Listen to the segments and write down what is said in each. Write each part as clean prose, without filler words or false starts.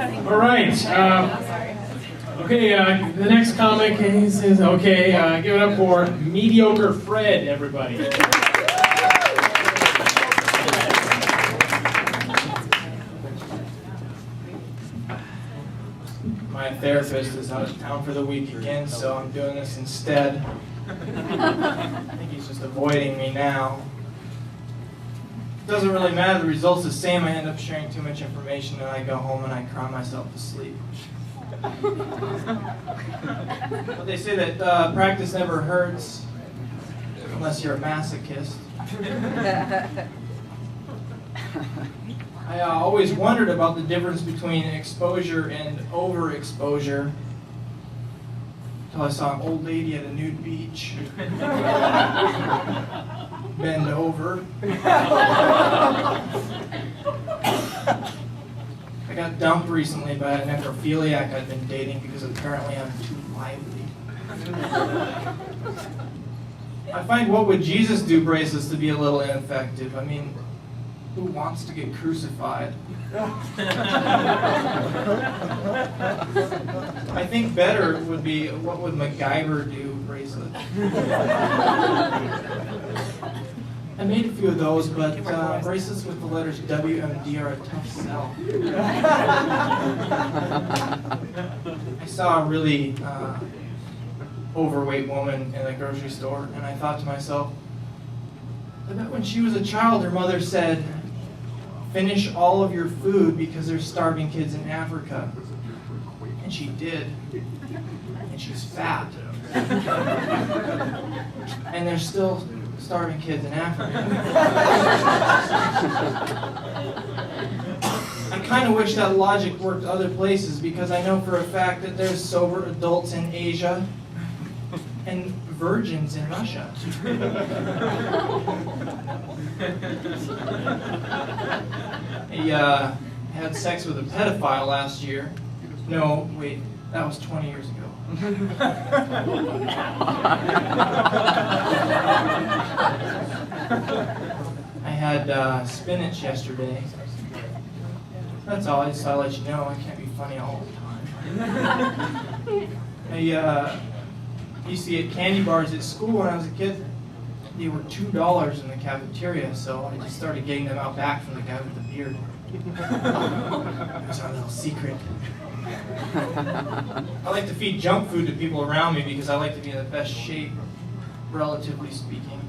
All right. Okay, the next comic is okay. Give it up for Mediocre Fred, everybody. My therapist is out of town for the week again, so I'm doing this instead. I think he's just avoiding me now. It doesn't really matter, the result's the same. I end up sharing too much information and I go home and I cry myself to sleep. But they say that practice never hurts unless you're a masochist. I always wondered about the difference between exposure and overexposure until I saw an old lady at a nude beach bend over. I got dumped recently by a necrophiliac I'd been dating because apparently I'm too lively. I find "What Would Jesus Do" bracelets to be a little ineffective. I mean, who wants to get crucified? I think better would be "What Would MacGyver Do" bracelet. I made a few of those, but bracelets with the letters WMD are a tough sell. I saw a really overweight woman in a grocery store, and I thought to myself, I bet when she was a child, her mother said, "Finish all of your food because there's starving kids in Africa." And she did. And she's fat. And there's still starving kids in Africa. I kind of wish that logic worked other places, because I know for a fact that there's sober adults in Asia and virgins in Russia. He had sex with a pedophile last year. No, wait, that was 20 years ago. I had spinach yesterday. That's all. I just thought I'd let you know I can't be funny all the time. I used to get candy bars at school when I was a kid. They were $2 in the cafeteria, so I just started getting them out back from the guy with the beard. That's our little secret. I like to feed junk food to people around me because I like to be in the best shape, relatively speaking.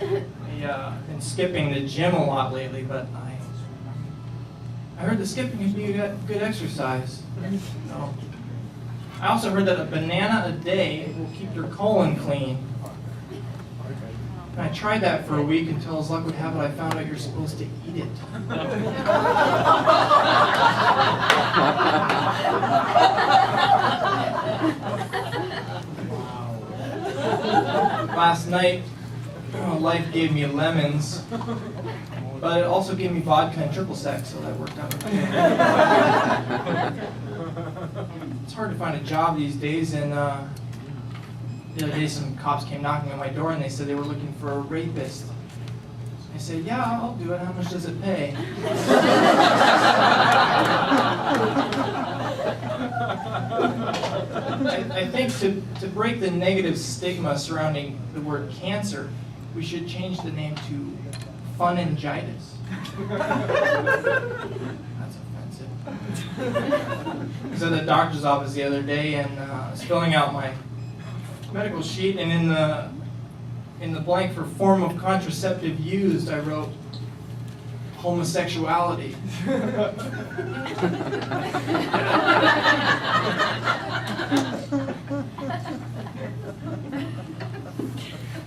I've been skipping the gym a lot lately, but I heard that skipping can be a good exercise. So, I also heard that a banana a day will keep your colon clean. And I tried that for a week until, as luck would have it, I found out you're supposed to eat it. Last night, life gave me lemons, but it also gave me vodka and triple sec, so that worked out. It's hard to find a job these days, and the other day some cops came knocking on my door and they said they were looking for a rapist. I said, "Yeah, I'll do it. How much does it pay?" I think to break the negative stigma surrounding the word cancer, we should change the name to funingitis. That's offensive. I was at the doctor's office the other day and I was filling out my medical sheet, and in the blank for form of contraceptive used, I wrote homosexuality.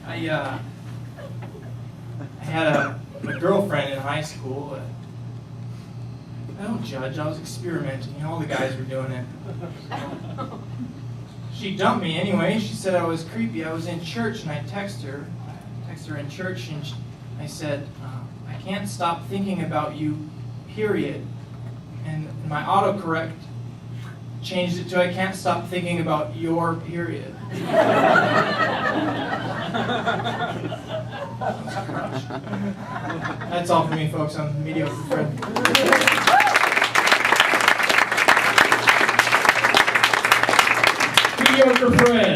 I had a girlfriend in high school. I don't judge, I was experimenting. All the guys were doing it. She dumped me anyway. She said I was creepy. I was in church and I texted her in church, and I said, "I can't stop thinking about you, period." And my autocorrect changed it to "I can't stop thinking about your period." That's all for me, folks. I'm Mediocre Fred. Mediocre Fred.